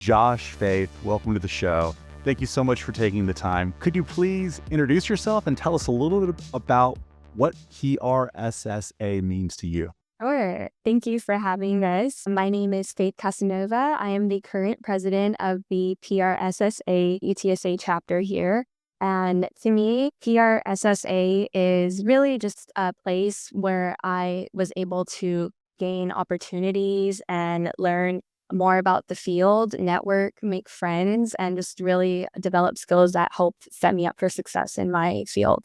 Josh, Faith, welcome to the show. Thank you so much for taking the time. Could you please introduce yourself and tell us a little bit about what PRSSA means to you? Sure. Thank you for having us. My name is Faith Casanova. I am the current president of the PRSSA UTSA chapter here. And to me, PRSSA is really just a place where I was able to gain opportunities and learn more about the field, network, make friends, and just really develop skills that helped set me up for success in my field.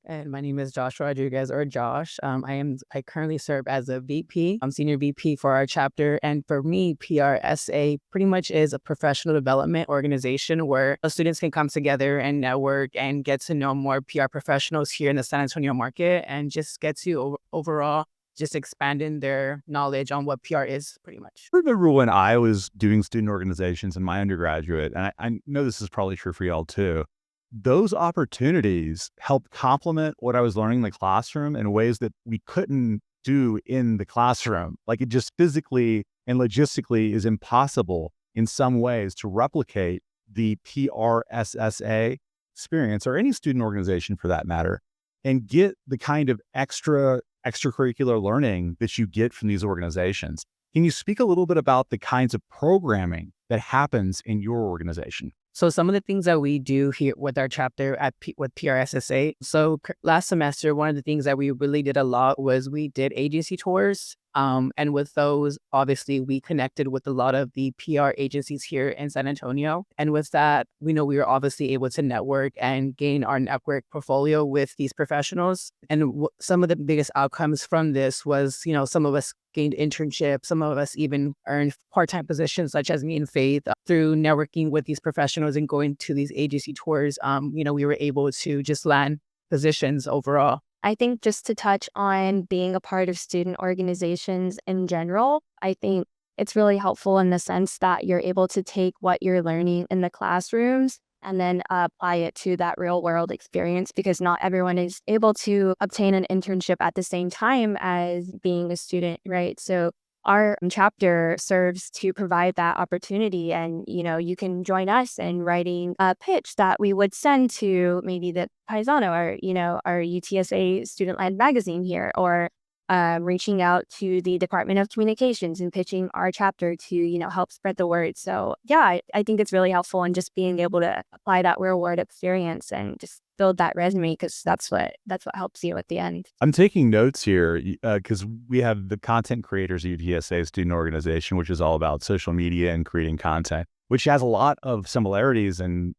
And my name is Josh Rodriguez, or Josh. I currently serve as a VP. I'm senior VP for our chapter. And for me, PRSA pretty much is a professional development organization where students can come together and network and get to know more PR professionals here in the San Antonio market and just get to overall just expanding their knowledge on what PR is pretty much. I remember when I was doing student organizations in my undergraduate, and I know this is probably true for y'all too. Those opportunities helped complement what I was learning in the classroom in ways that we couldn't do in the classroom. Like it just physically and logistically is impossible in some ways to replicate the PRSSA experience or any student organization for that matter, and get the kind of extracurricular learning that you get from these organizations. Can you speak a little bit about the kinds of programming that happens in your organization? So some of the things that we do here with our chapter with PRSSA. So last semester, one of the things that we really did a lot was we did agency tours. And with those, obviously, we connected with a lot of the PR agencies here in San Antonio. And with that, we were obviously able to network and gain our network portfolio with these professionals. And some of the biggest outcomes from this was, some of us gained internships. Some of us even earned part-time positions, such as me and Faith, through networking with these professionals and going to these agency tours. We were able to just land positions overall. I think just to touch on being a part of student organizations in general, I think it's really helpful in the sense that you're able to take what you're learning in the classrooms and then apply it to that real world experience, because not everyone is able to obtain an internship at the same time as being a student, right? So our chapter serves to provide that opportunity, and you can join us in writing a pitch that we would send to maybe the Paisano or our UTSA student-led magazine here, or reaching out to the Department of Communications and pitching our chapter to help spread the word. So yeah, I think it's really helpful in just being able to apply that real world experience and just build that resume, because that's what helps you at the end. I'm taking notes here because we have the content creators at UTSA student organization, which is all about social media and creating content, which has a lot of similarities and,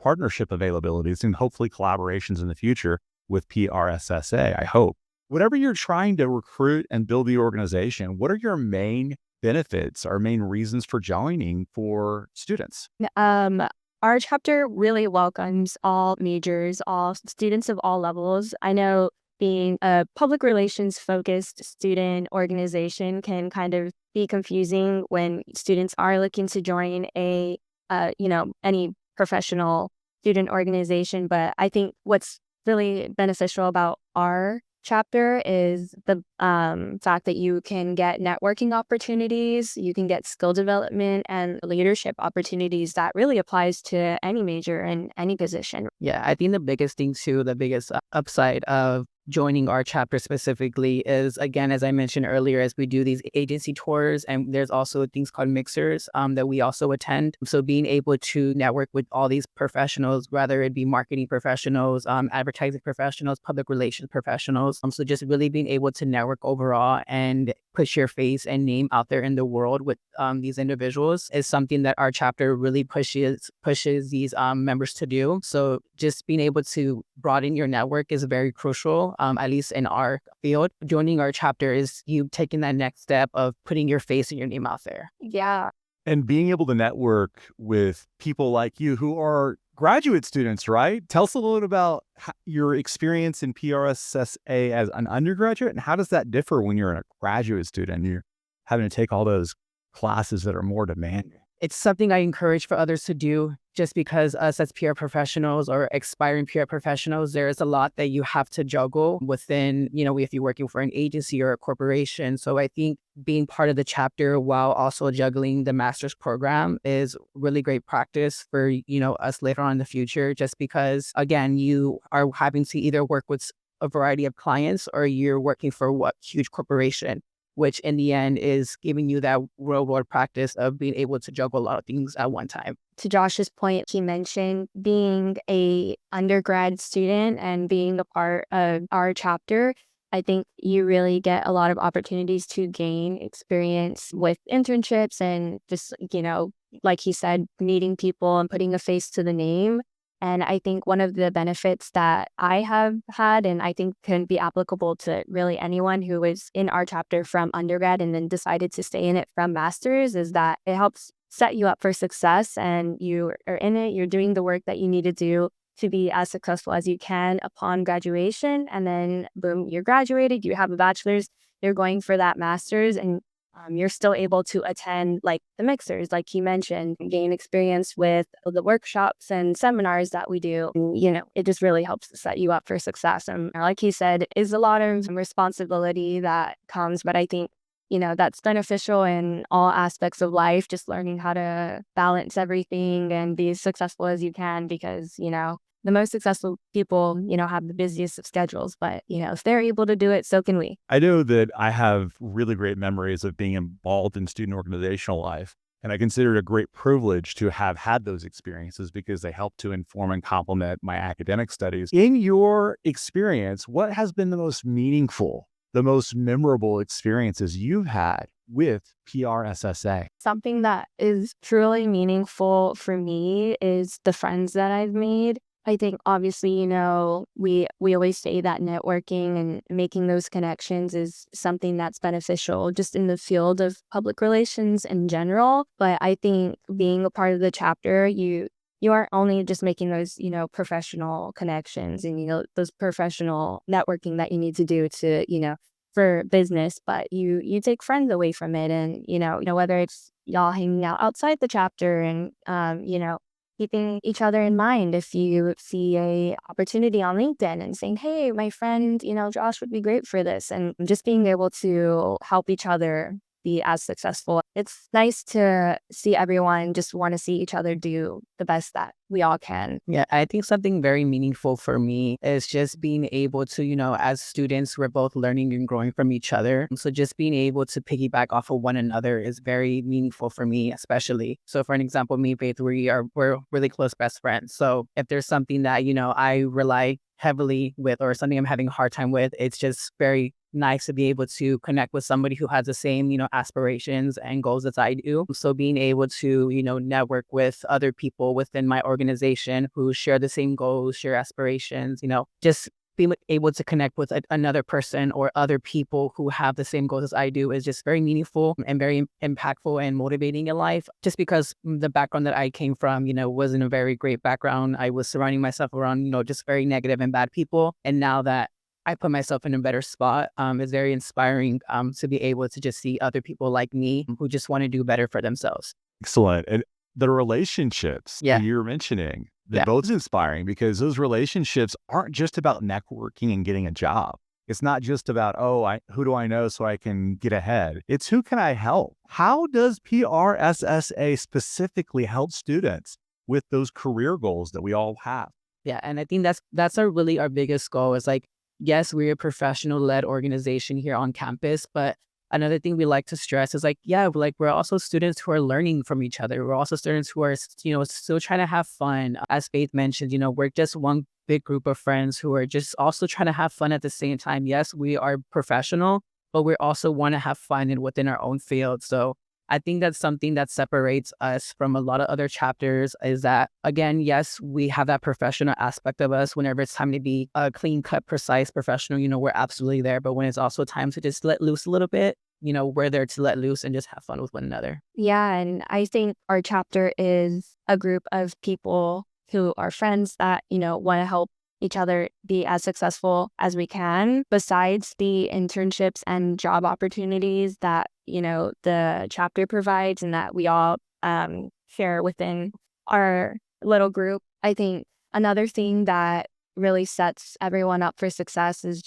partnership availabilities and hopefully collaborations in the future with PRSSA, I hope. Whatever you're trying to recruit and build the organization, what are your main benefits or main reasons for joining for students? Our chapter really welcomes all majors, all students of all levels. I know being a public relations focused student organization can kind of be confusing when students are looking to join any professional student organization. But I think what's really beneficial about our chapter is the fact that you can get networking opportunities, you can get skill development and leadership opportunities that really applies to any major and any position. Yeah, I think the biggest thing too, the biggest upside of joining our chapter specifically is, again, as I mentioned earlier, as we do these agency tours, and there's also things called mixers that we also attend. So being able to network with all these professionals, whether it be marketing professionals, advertising professionals, public relations professionals. So just really being able to network overall and push your face and name out there in the world with these individuals is something that our chapter really pushes these members to do. So just being able to broaden your network is very crucial, at least in our field. Joining our chapter is you taking that next step of putting your face and your name out there. Yeah. And being able to network with people like you who are graduate students, right? Tell us a little bit about your experience in PRSSA as an undergraduate, and how does that differ when you're a graduate student and you're having to take all those classes that are more demanding? it's something I encourage for others to do, just because us as PR professionals or aspiring PR professionals, there is a lot that you have to juggle within, if you're working for an agency or a corporation. So I think being part of the chapter while also juggling the master's program is really great practice for, us later on in the future, just because, again, you are having to either work with a variety of clients or you're working for what huge corporation, which in the end is giving you that real world practice of being able to juggle a lot of things at one time. To Josh's point, he mentioned being a undergrad student and being a part of our chapter. I think you really get a lot of opportunities to gain experience with internships and just, like he said, meeting people and putting a face to the name. And I think one of the benefits that I have had, and I think can be applicable to really anyone who is in our chapter from undergrad and then decided to stay in it from master's, is that it helps set you up for success, and you are in it, you're doing the work that you need to do to be as successful as you can upon graduation. And then boom, you're graduated, you have a bachelor's, you're going for that master's, and you're still able to attend like the mixers, like he mentioned, gain experience with the workshops and seminars that we do. And, it just really helps set you up for success. And like he said, is a lot of responsibility that comes, but I think, that's beneficial in all aspects of life, just learning how to balance everything and be as successful as you can, because, the most successful people, have the busiest of schedules, but, if they're able to do it, so can we. I know that I have really great memories of being involved in student organizational life. And I consider it a great privilege to have had those experiences because they help to inform and complement my academic studies. In your experience, what has been the most meaningful, the most memorable experiences you've had with PRSSA? Something that is truly meaningful for me is the friends that I've made. I think obviously, we always say that networking and making those connections is something that's beneficial just in the field of public relations in general. But I think being a part of the chapter, you aren't only just making those, professional connections and, those professional networking that you need to do to, for business, but you take friends away from it. And, whether it's y'all hanging out outside the chapter and, keeping each other in mind. If you see a opportunity on LinkedIn and saying, hey, my friend, Josh would be great for this, and just being able to help each other be as successful. It's nice to see everyone just want to see each other do the best that we all can. Yeah, I think something very meaningful for me is just being able to, as students, we're both learning and growing from each other. So just being able to piggyback off of one another is very meaningful for me, especially. So for an example, me and Faith, we're really close best friends. So if there's something that, I rely heavily with or something I'm having a hard time with, it's just very nice to be able to connect with somebody who has the same, aspirations and goals as I do. So being able to, network with other people within my organization who share the same goals, share aspirations, just being able to connect with another person or other people who have the same goals as I do is just very meaningful and very impactful and motivating in life. Just because the background that I came from, wasn't a very great background. I was surrounding myself around, just very negative and bad people. And now that I put myself in a better spot, it's very inspiring to be able to just see other people like me who just want to do better for themselves. Excellent. And the relationships Yeah. that you're mentioning, they're Yeah. both inspiring because those relationships aren't just about networking and getting a job. It's not just about, who do I know so I can get ahead? It's who can I help? How does PRSSA specifically help students with those career goals that we all have? Yeah. And I think that's our biggest goal is like, yes, we're a professional-led organization here on campus, but another thing we like to stress is we're also students who are learning from each other. We're also students who are, still trying to have fun. As Faith mentioned, we're just one big group of friends who are just also trying to have fun at the same time. Yes, we are professional, but we also want to have fun and within our own field. So I think that's something that separates us from a lot of other chapters is that, again, yes, we have that professional aspect of us. Whenever it's time to be a clean cut, precise professional, we're absolutely there. But when it's also time to just let loose a little bit, we're there to let loose and just have fun with one another. Yeah, and I think our chapter is a group of people who are friends that, want to help each other be as successful as we can. Besides the internships and job opportunities that, the chapter provides and that we all share within our little group. I think another thing that really sets everyone up for success is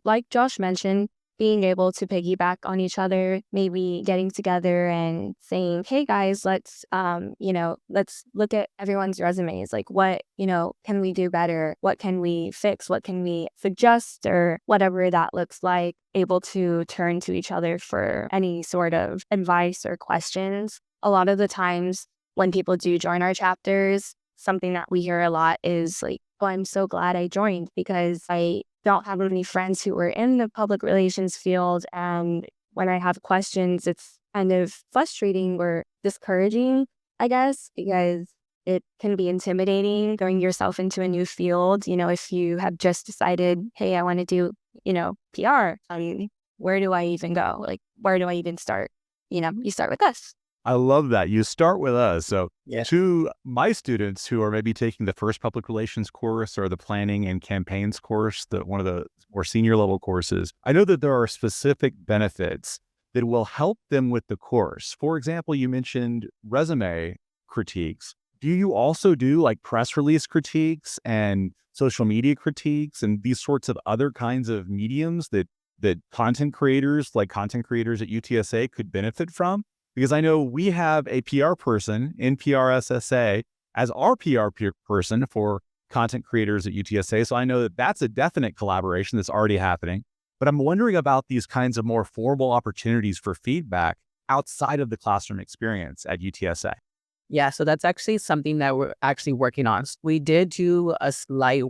like Josh mentioned, being able to piggyback on each other, maybe getting together and saying, hey guys, let's look at everyone's resumes. Like what, can we do better? What can we fix? What can we suggest, or whatever that looks like, able to turn to each other for any sort of advice or questions. A lot of the times when people do join our chapters, something that we hear a lot is like, oh, I'm so glad I joined because I don't have any friends who are in the public relations field. And when I have questions, it's kind of frustrating or discouraging, I guess, because it can be intimidating throwing yourself into a new field. If you have just decided, hey, I want to do, PR, where do I even go? Like, where do I even start? You start with us. I love that. You start with us. So Yeah. to my students who are maybe taking the first public relations course or the planning and campaigns course, one of the more senior level courses, I know that there are specific benefits that will help them with the course. For example, you mentioned resume critiques. Do you also do like press release critiques and social media critiques and these sorts of other kinds of mediums that content creators at UTSA could benefit from? Because I know we have a PR person in PRSSA as our person for content creators at UTSA. So I know that that's a definite collaboration that's already happening. But I'm wondering about these kinds of more formal opportunities for feedback outside of the classroom experience at UTSA. Yeah, so that's actually something that we're actually working on. We did do a slight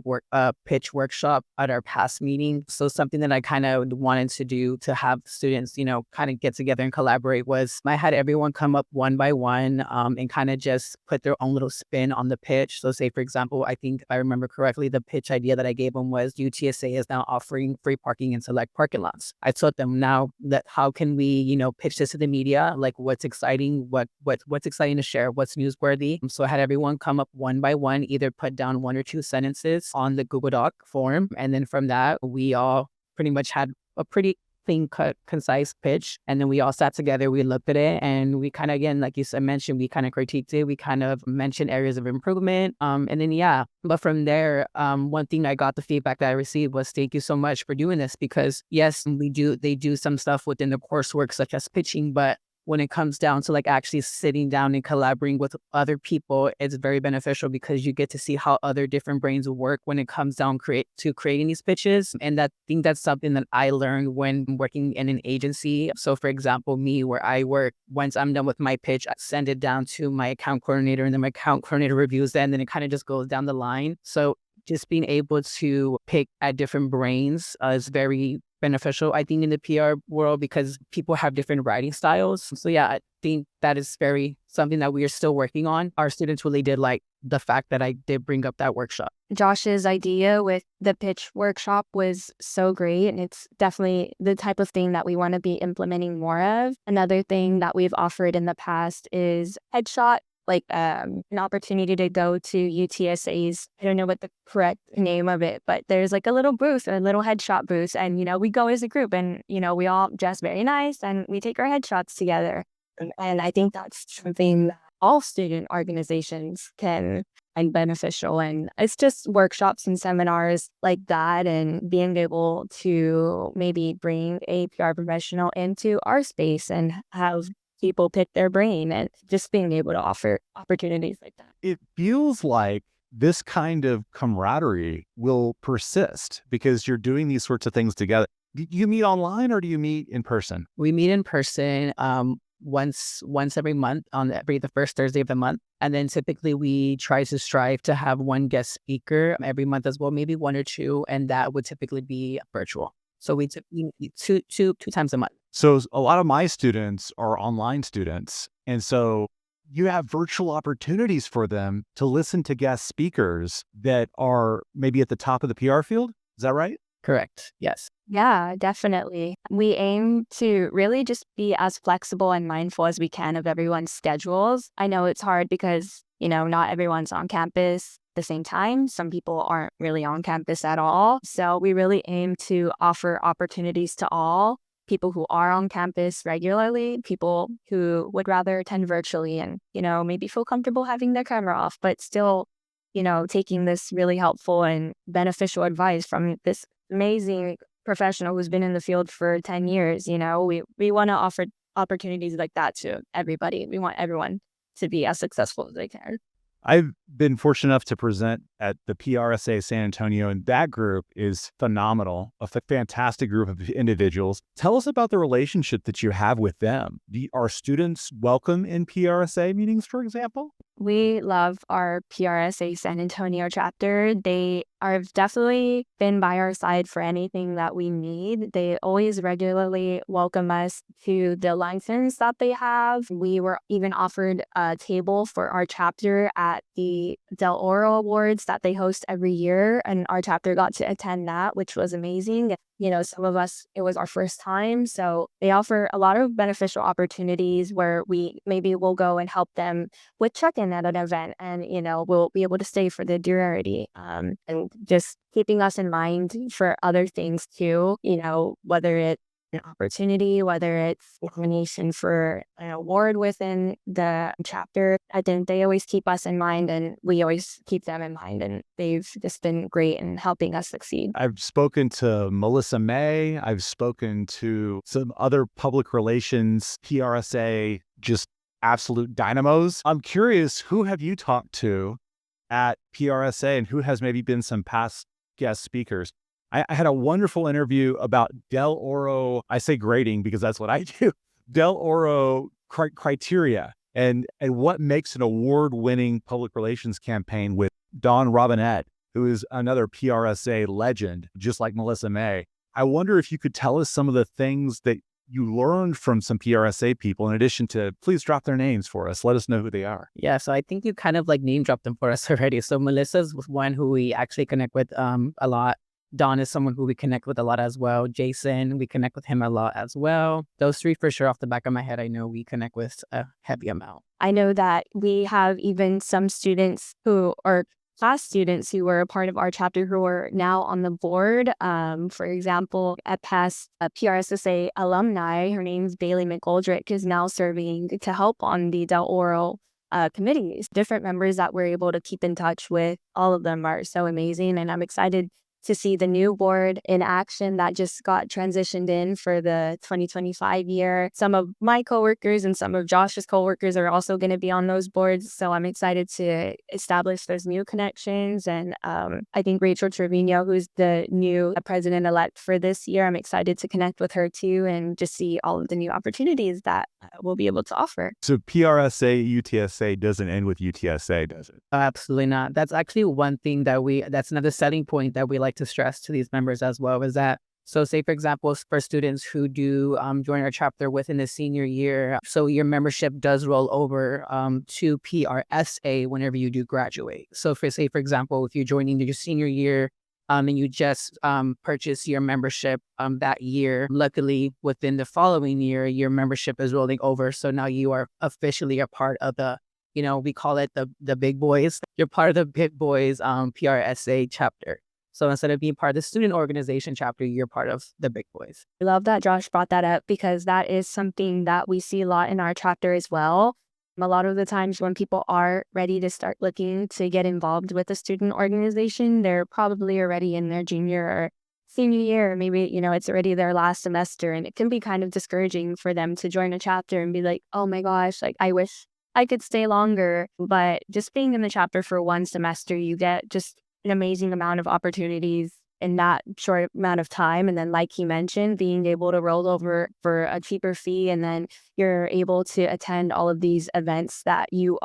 pitch workshop at our past meeting. So something that I kind of wanted to do to have students, kind of get together and collaborate was I had everyone come up one by one and kind of just put their own little spin on the pitch. So say, for example, I think if I remember correctly, the pitch idea that I gave them was UTSA is now offering free parking in select parking lots. I told them now that how can we, pitch this to the media? Like what's exciting, what's exciting to share, what's newsworthy. So I had everyone come up one by one, either put down 1 or 2 sentences on the Google Doc form. And then from that, we all pretty much had a pretty clean cut, concise pitch. And then we all sat together, we looked at it, and we kind of, again, like you mentioned, we kind of critiqued it. We kind of mentioned areas of improvement. And then, but from there, one thing I got the feedback that I received was, thank you so much for doing this, because yes, they do some stuff within the coursework, such as pitching, but when it comes down to like actually sitting down and collaborating with other people, it's very beneficial because you get to see how other different brains work when it comes down to creating these pitches. And I think that's something that I learned when working in an agency. So for example, me, where I work, once I'm done with my pitch, I send it down to my account coordinator, and then my account coordinator reviews it, and then it kind of just goes down the line. So just being able to pick at different brains is very beneficial, I think, in the PR world, because people have different writing styles. So I think that is very something that we are still working on. Our students really did like the fact that I did bring up that workshop. Josh's idea with the pitch workshop was so great, and it's definitely the type of thing that we want to be implementing more of. Another thing that we've offered in the past is headshot, like an opportunity to go to UTSA's, I don't know what the correct name of it, but there's like a little booth, a little headshot booth. And, we go as a group and, we all dress very nice and we take our headshots together. And I think that's something that all student organizations can find beneficial. And it's just workshops and seminars like that, and being able to maybe bring a PR professional into our space and have people pick their brain, and just being able to offer opportunities like that. It feels like this kind of camaraderie will persist because you're doing these sorts of things together. Do you meet online or do you meet in person? We meet in person once every month on the first Thursday of the month. And then typically we try to strive to have one guest speaker every month as well, maybe 1 or 2, and that would typically be virtual. So we meet two times a month. So a lot of my students are online students. And so you have virtual opportunities for them to listen to guest speakers that are maybe at the top of the PR field. Is that right? Correct. Yes. Yeah, definitely. We aim to really just be as flexible and mindful as we can of everyone's schedules. I know it's hard because, not everyone's on campus the same time. Some people aren't really on campus at all. So we really aim to offer opportunities to all. people who are on campus regularly, people who would rather attend virtually and, maybe feel comfortable having their camera off, but still, taking this really helpful and beneficial advice from this amazing professional who's been in the field for 10 years. We want to offer opportunities like that to everybody. We want everyone to be as successful as they can. I've been fortunate enough to present at the PRSA San Antonio, and that group is phenomenal, a fantastic group of individuals. Tell us about the relationship that you have with them. Are students welcome in PRSA meetings, for example? We love our PRSA San Antonio chapter. They are definitely been by our side for anything that we need. They always regularly welcome us to the license that they have. We were even offered a table for our chapter at the Del Oro Awards that they host every year, and our chapter got to attend that, which was amazing. Some of us, it was our first time. So they offer a lot of beneficial opportunities where we'll go and help them with check-in at an event, and, we'll be able to stay for the durability, and just keeping us in mind for other things too, whether it's an opportunity, whether it's nomination for an award within the chapter. I think they always keep us in mind, and we always keep them in mind, and they've just been great in helping us succeed. I've spoken to Melissa May. I've spoken to some other public relations, PRSA, just absolute dynamos. I'm curious, who have you talked to at PRSA and who has maybe been some past guest speakers? I had a wonderful interview about Del Oro. I say grading because that's what I do. Del Oro criteria and what makes an award-winning public relations campaign with Dawn Robinette, who is another PRSA legend, just like Melissa May. I wonder if you could tell us some of the things that you learned from some PRSA people, in addition to, please drop their names for us. Let us know who they are. Yeah, so I think you kind of like name dropped them for us already. So Melissa's one who we actually connect with a lot. Dawn is someone who we connect with a lot as well. Jason, we connect with him a lot as well. Those three for sure off the back of my head, I know we connect with a heavy amount. I know that we have even some students who are class students who were a part of our chapter who are now on the board. For example, at past PRSSA alumni, her name's Bailey McGoldrick, is now serving to help on the Del Oro committees. Different members that we're able to keep in touch with. All of them are so amazing, and I'm excited to see the new board in action that just got transitioned in for the 2025 year. Some of my coworkers and some of Josh's coworkers are also going to be on those boards. So I'm excited to establish those new connections. And I think Rachel Trevino, who's the new president-elect for this year, I'm excited to connect with her too and just see all of the new opportunities that we'll be able to offer. So PRSA UTSA doesn't end with UTSA, does it? Absolutely not. That's actually one thing that's another selling point that we like to stress to these members as well, is that, so say for example, for students who do join our chapter within the senior year, so your membership does roll over to PRSA whenever you do graduate. So for example, if you're joining your senior year and you just purchase your membership that year, luckily within the following year, your membership is rolling over. So now you are officially a part of the, we call it the big boys. You're part of the big boys PRSA chapter. So instead of being part of the student organization chapter, you're part of the big boys. I love that Josh brought that up because that is something that we see a lot in our chapter as well. A lot of the times when people are ready to start looking to get involved with a student organization, they're probably already in their junior or senior year. Maybe, it's already their last semester, and it can be kind of discouraging for them to join a chapter and be like, oh my gosh, like I wish I could stay longer. But just being in the chapter for one semester, you get just an amazing amount of opportunities in that short amount of time. And then, like he mentioned, being able to roll over for a cheaper fee, and then you're able to attend all of these events that you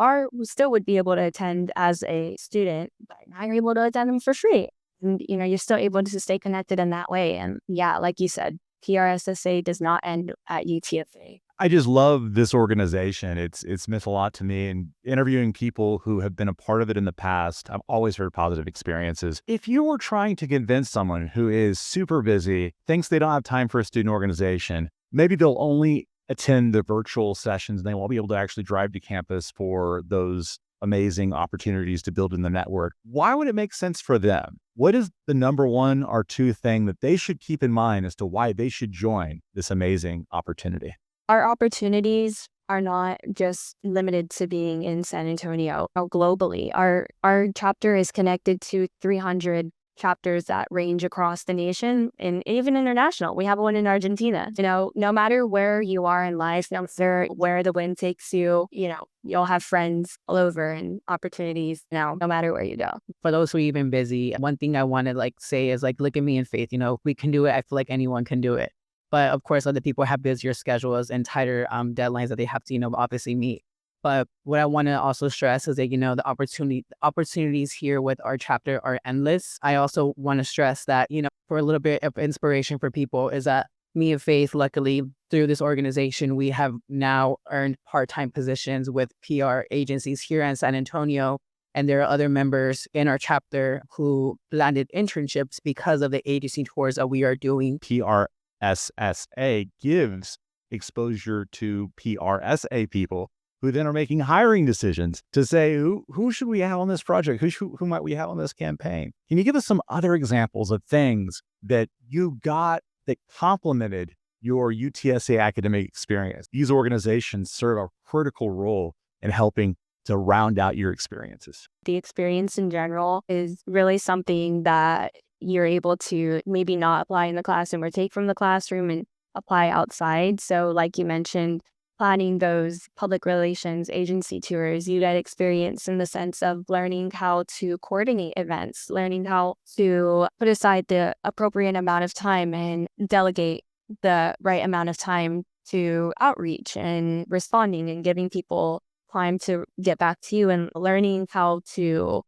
still would be able to attend as a student, but now you're able to attend them for free. And, you're still able to stay connected in that way. And yeah, like you said, PRSSA does not end at UTSA. I just love this organization. It's meant a lot to me, and interviewing people who have been a part of it in the past, I've always heard positive experiences. If you were trying to convince someone who is super busy, thinks they don't have time for a student organization, maybe they'll only attend the virtual sessions and they won't be able to actually drive to campus for those amazing opportunities to build in the network. Why would it make sense for them? What is the number one or two thing that they should keep in mind as to why they should join this amazing opportunity? Our opportunities are not just limited to being in San Antonio or globally. Our chapter is connected to 300 chapters that range across the nation and even international. We have one in Argentina. No matter where you are in life, no matter where the wind takes you, you'll have friends all over and opportunities no matter where you go. For those who are even busy, one thing I want to say is look at me in faith. If we can do it, I feel like anyone can do it. But of course, other people have busier schedules and tighter deadlines that they have to, obviously meet. But what I want to also stress is that, the opportunities here with our chapter are endless. I also want to stress that, for a little bit of inspiration for people is that me and Faith, luckily, through this organization, we have now earned part-time positions with PR agencies here in San Antonio. And there are other members in our chapter who landed internships because of the agency tours that we are doing. PRSSA gives exposure to PRSA people who then are making hiring decisions to say, who should we have on this project? Who might we have on this campaign? Can you give us some other examples of things that you got that complemented your UTSA academic experience? These organizations serve a critical role in helping to round out your experiences. The experience in general is really something that you're able to maybe not apply in the classroom or take from the classroom and apply outside. So like you mentioned, planning those public relations agency tours, you get experience in the sense of learning how to coordinate events, learning how to put aside the appropriate amount of time and delegate the right amount of time to outreach and responding and giving people time to get back to you, and learning how to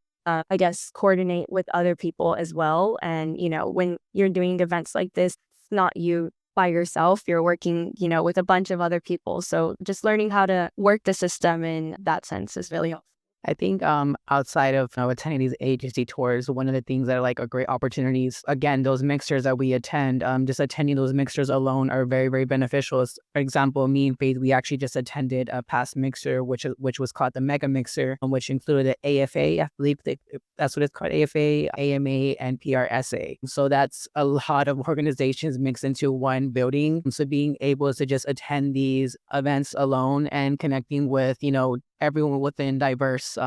coordinate with other people as well. And, when you're doing events like this, it's not you by yourself, you're working, with a bunch of other people. So just learning how to work the system in that sense is really helpful. I think outside of attending these agency tours, one of the things that are great opportunities, again, those mixers that we attend, just attending those mixers alone are very, very beneficial. For example, me and Faith, we actually just attended a past mixer, which was called the Mega Mixer, which included the AFA, I believe that's what it's called, AFA, AMA, and PRSA. So that's a lot of organizations mixed into one building. So being able to just attend these events alone and connecting with, everyone within diverse,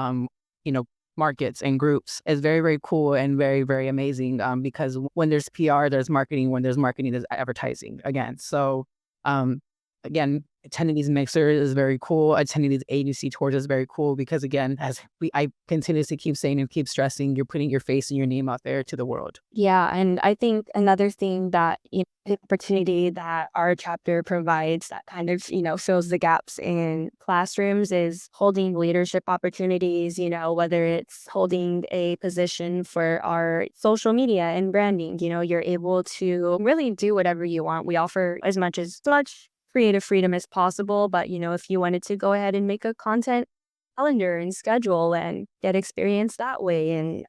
markets and groups is very, very cool and very, very amazing. Because when there's PR, there's marketing. When there's marketing, there's advertising again. So, again, attending these mixers is very cool. Attending these agency tours is very cool because, again, I continuously keep saying and keep stressing, you're putting your face and your name out there to the world. Yeah, and I think another thing that the opportunity that our chapter provides that kind of fills the gaps in classrooms is holding leadership opportunities. Whether it's holding a position for our social media and branding. You're able to really do whatever you want. We offer as much creative freedom as possible, but if you wanted to go ahead and make a content calendar and schedule and get experience that way, and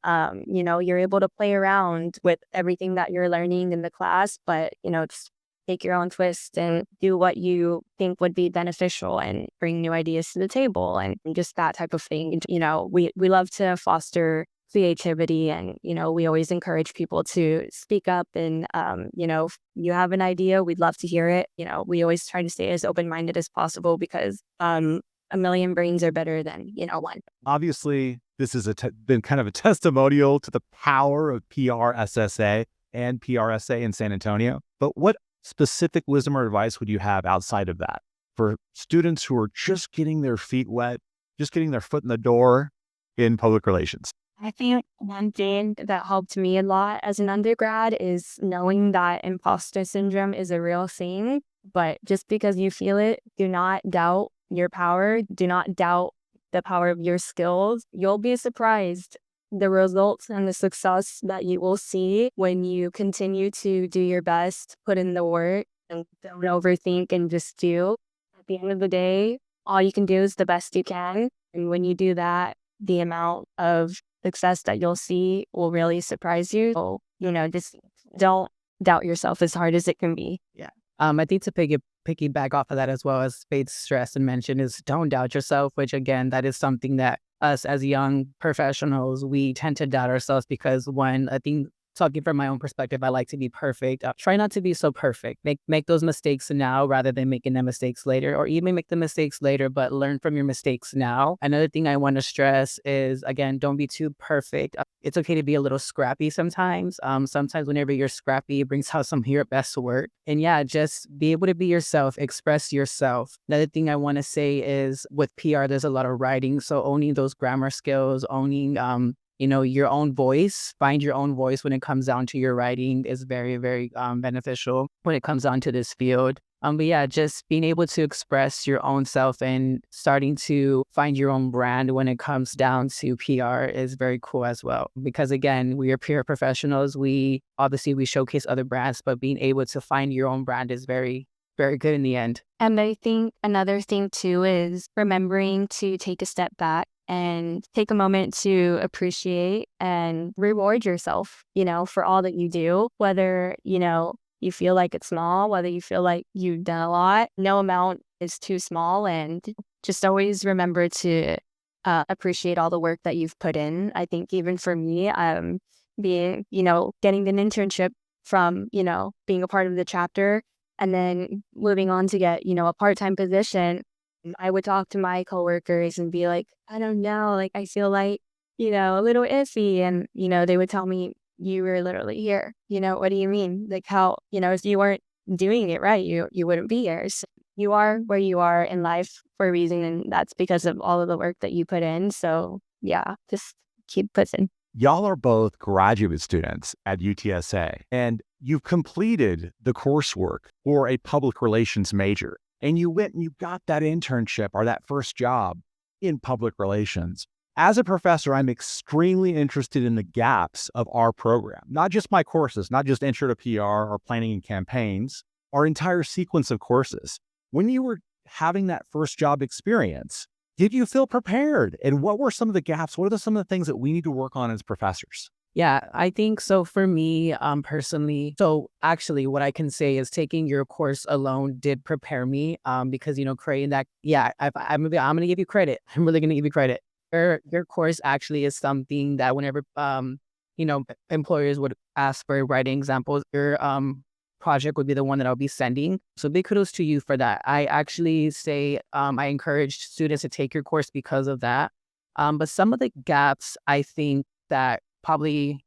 you're able to play around with everything that you're learning in the class, but just take your own twist and do what you think would be beneficial and bring new ideas to the table and just that type of thing. We love to foster creativity, and we always encourage people to speak up, and if you have an idea, we'd love to hear it. We always try to stay as open-minded as possible because a million brains are better than one. Obviously, this has been kind of a testimonial to the power of PRSSA and PRSA in San Antonio. But what specific wisdom or advice would you have outside of that for students who are just getting their feet wet, just getting their foot in the door in public relations? I think one thing that helped me a lot as an undergrad is knowing that imposter syndrome is a real thing. But just because you feel it, do not doubt your power. Do not doubt the power of your skills. You'll be surprised the results and the success that you will see when you continue to do your best, put in the work, and don't overthink and just do. At the end of the day, all you can do is the best you can. And when you do that, the amount of success that you'll see will really surprise you. So, just don't doubt yourself as hard as it can be. Yeah. I think to piggyback off of that as well, as Faith stressed and mentioned, is don't doubt yourself, which again, that is something that us as young professionals, we tend to doubt ourselves because when I think, talking from my own perspective, I like to be perfect. Try not to be so perfect. Make those mistakes now rather than making the mistakes later, or even make the mistakes later, but learn from your mistakes now. Another thing I want to stress is, again, don't be too perfect. It's okay to be a little scrappy sometimes. Sometimes whenever you're scrappy, it brings out some of your best work. And yeah, just be able to be yourself, express yourself. Another thing I want to say is with PR, there's a lot of writing. So owning those grammar skills, owning, your own voice, find your own voice when it comes down to your writing is very, very beneficial when it comes down to this field. But yeah, just being able to express your own self and starting to find your own brand when it comes down to PR is very cool as well. Because again, we are PR professionals. We showcase other brands, but being able to find your own brand is very, very good in the end. And I think another thing too is remembering to take a step back and take a moment to appreciate and reward yourself, for all that you do, whether, you feel like it's small, whether you feel like you've done a lot. No amount is too small, and just always remember to appreciate all the work that you've put in. I think even for me, getting an internship from, being a part of the chapter and then moving on to get, a part-time position, I would talk to my coworkers and be like, I don't know, like, I feel like, a little iffy. And, they would tell me, you were literally here. What do you mean? Like how, if you weren't doing it right, you wouldn't be here. So you are where you are in life for a reason. And that's because of all of the work that you put in. So yeah, just keep pushing. Y'all are both graduate students at UTSA, and you've completed the coursework for a public relations major. And you went and you got that internship or that first job in public relations. As a professor, I'm extremely interested in the gaps of our program, not just my courses, not just Intro to PR or Planning and Campaigns, our entire sequence of courses. When you were having that first job experience, did you feel prepared? And what were some of the gaps? What are some of the things that we need to work on as professors? Yeah, I think so for me, personally. So actually what I can say is taking your course alone did prepare me, because, creating that, yeah, I'm going to give you credit. I'm really going to give you credit. Your course actually is something that whenever, employers would ask for writing examples, your project would be the one that I'll be sending. So big kudos to you for that. I actually say, I encourage students to take your course because of that. But some of the gaps I think that probably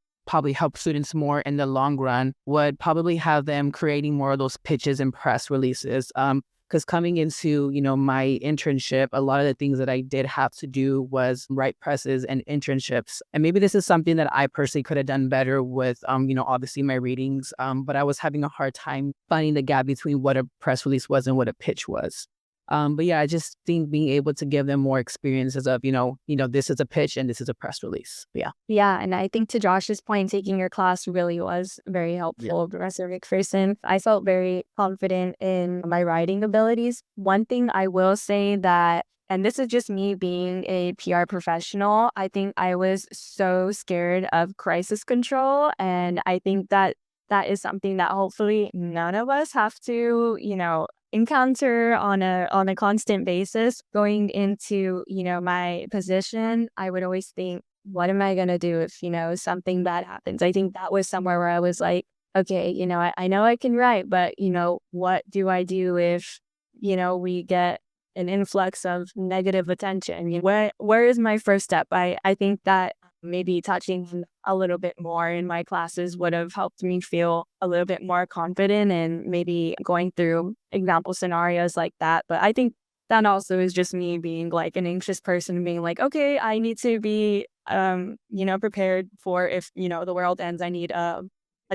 help students more in the long run would probably have them creating more of those pitches and press releases. Because coming into, my internship, a lot of the things that I did have to do was write presses and internships. And maybe this is something that I personally could have done better with, obviously my readings. But I was having a hard time finding the gap between what a press release was and what a pitch was. But yeah, I just think being able to give them more experiences of, this is a pitch and this is a press release. Yeah. Yeah. And I think to Josh's point, taking your class really was very helpful. Professor McPherson, I felt very confident in my writing abilities. One thing I will say that, and this is just me being a PR professional, I think I was so scared of crisis control. And I think that is something that hopefully none of us have to, encounter on a constant basis. Going into, my position, I would always think, what am I going to do if, something bad happens? I think that was somewhere where I was like, okay, I know I can write, but, what do I do if, we get an influx of negative attention? Where is my first step? I think that maybe touching a little bit more in my classes would have helped me feel a little bit more confident and maybe going through example scenarios like that. But I think that also is just me being like an anxious person and being like, okay, I need to be, prepared for if, the world ends. I need a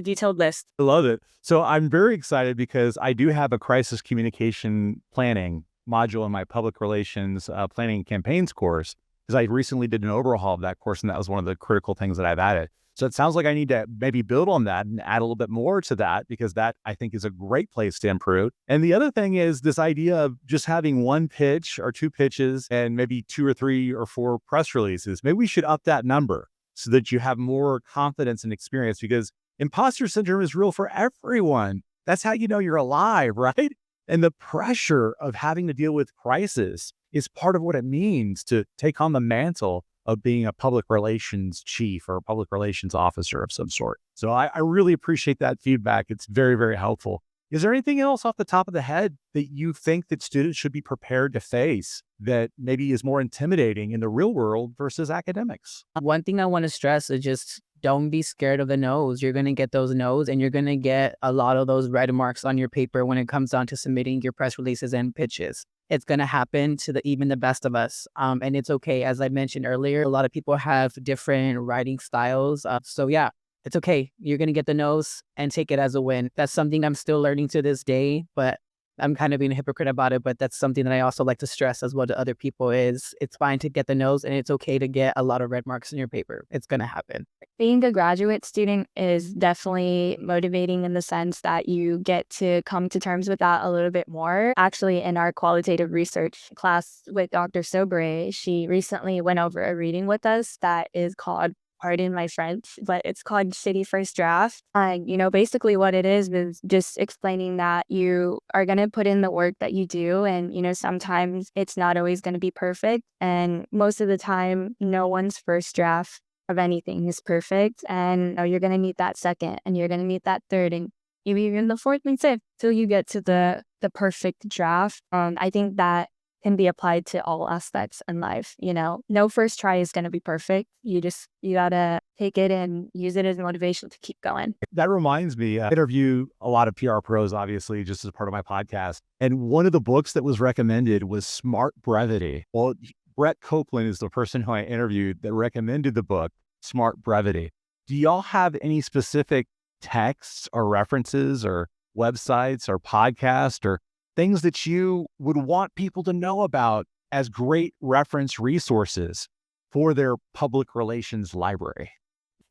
detailed list. I love it. So I'm very excited because I do have a crisis communication planning module in my public relations planning and campaigns course, because I recently did an overhaul of that course, and that was one of the critical things that I've added. So it sounds like I need to maybe build on that and add a little bit more to that, because that I think is a great place to improve. And the other thing is this idea of just having one pitch or two pitches and maybe 2 or 3 or 4 press releases. Maybe we should up that number so that you have more confidence and experience, because imposter syndrome is real for everyone. That's how you know you're alive, right? And the pressure of having to deal with crisis is part of what it means to take on the mantle of being a public relations chief or a public relations officer of some sort. So I really appreciate that feedback. It's very, very helpful. Is there anything else off the top of the head that you think that students should be prepared to face that maybe is more intimidating in the real world versus academics? One thing I want to stress is just don't be scared of the no's. You're going to get those no's, and you're going to get a lot of those red marks on your paper when it comes down to submitting your press releases and pitches. It's going to happen to even the best of us. And it's okay. As I mentioned earlier, a lot of people have different writing styles. So yeah, it's okay. You're going to get the no's and take it as a win. That's something I'm still learning to this day, but I'm kind of being a hypocrite about it. But that's something that I also like to stress as well to other people is it's fine to get the no's, and it's okay to get a lot of red marks in your paper. It's going to happen. Being a graduate student is definitely motivating in the sense that you get to come to terms with that a little bit more. Actually, in our qualitative research class with Dr. Sobre, she recently went over a reading with us that is called, pardon my French, but it's called City First Draft. Basically what it is just explaining that you are going to put in the work that you do. And, sometimes it's not always going to be perfect. And most of the time, no one's first draft of anything is perfect. And you're going to need that second, and you're going to need that third, and maybe even the fourth and fifth till you get to the perfect draft. I think that can be applied to all aspects in life. No first try is going to be perfect. You gotta take it and use it as motivation to keep going. That reminds me, I interview a lot of PR pros, obviously, just as part of my podcast. And one of the books that was recommended was Smart Brevity. Well, Brett Copeland is the person who I interviewed that recommended the book, Smart Brevity. Do y'all have any specific texts or references or websites or podcasts or things that you would want people to know about as great reference resources for their public relations library?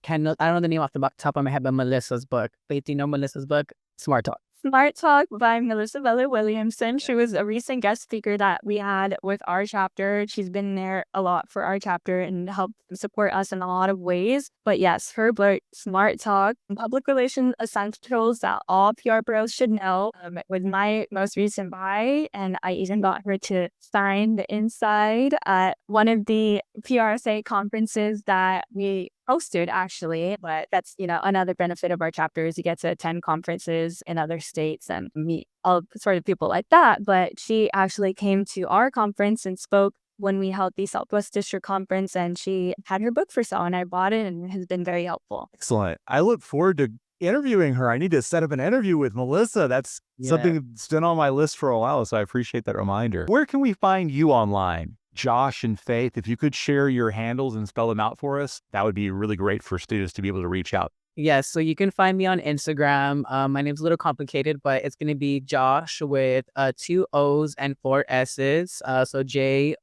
I don't know the name off the top of my head, but Melissa's book. Wait, do you know Melissa's book? Smart Talk. Smart Talk by Melissa Bella Williamson. She was a recent guest speaker that we had with our chapter. She's been there a lot for our chapter and helped support us in a lot of ways. But yes, her book, Smart Talk, Public Relations Essentials That All PR Pros Should Know, was my most recent buy. And I even got her to sign the inside at one of the PRSA conferences that we hosted, actually. But that's, another benefit of our chapter is you get to attend conferences in other states and meet all sort of people like that. But she actually came to our conference and spoke when we held the Southwest District Conference, and she had her book for sale, and I bought it, and it has been very helpful. Excellent. I look forward to interviewing her. I need to set up an interview with Melissa. That's something that's been on my list for a while, so I appreciate that reminder. Where can we find you online? Josh and Faith, if you could share your handles and spell them out for us, that would be really great for students to be able to reach out. Yes, so you can find me on Instagram. My name's a little complicated, but it's going to be Josh with 2 O's and 4 S's. So JOOSSSH,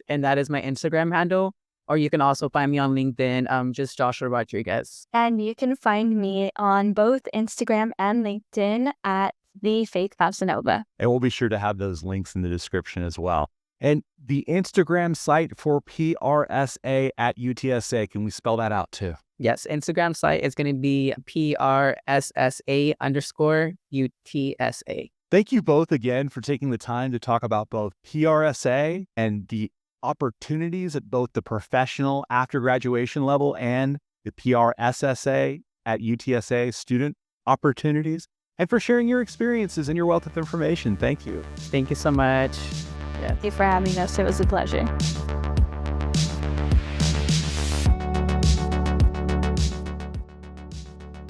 and that is my Instagram handle. Or you can also find me on LinkedIn, just Joshua Rodriguez. And you can find me on both Instagram and LinkedIn at the Faith Casanova. And we'll be sure to have those links in the description as well. And the Instagram site for PRSA at UTSA, can we spell that out too? Yes, Instagram site is going to be PRSSA_UTSA. Thank you both again for taking the time to talk about both PRSA and the opportunities at both the professional after graduation level and the PRSSA at UTSA student opportunities, and for sharing your experiences and your wealth of information. Thank you. Thank you so much. Thank you for having us. It was a pleasure.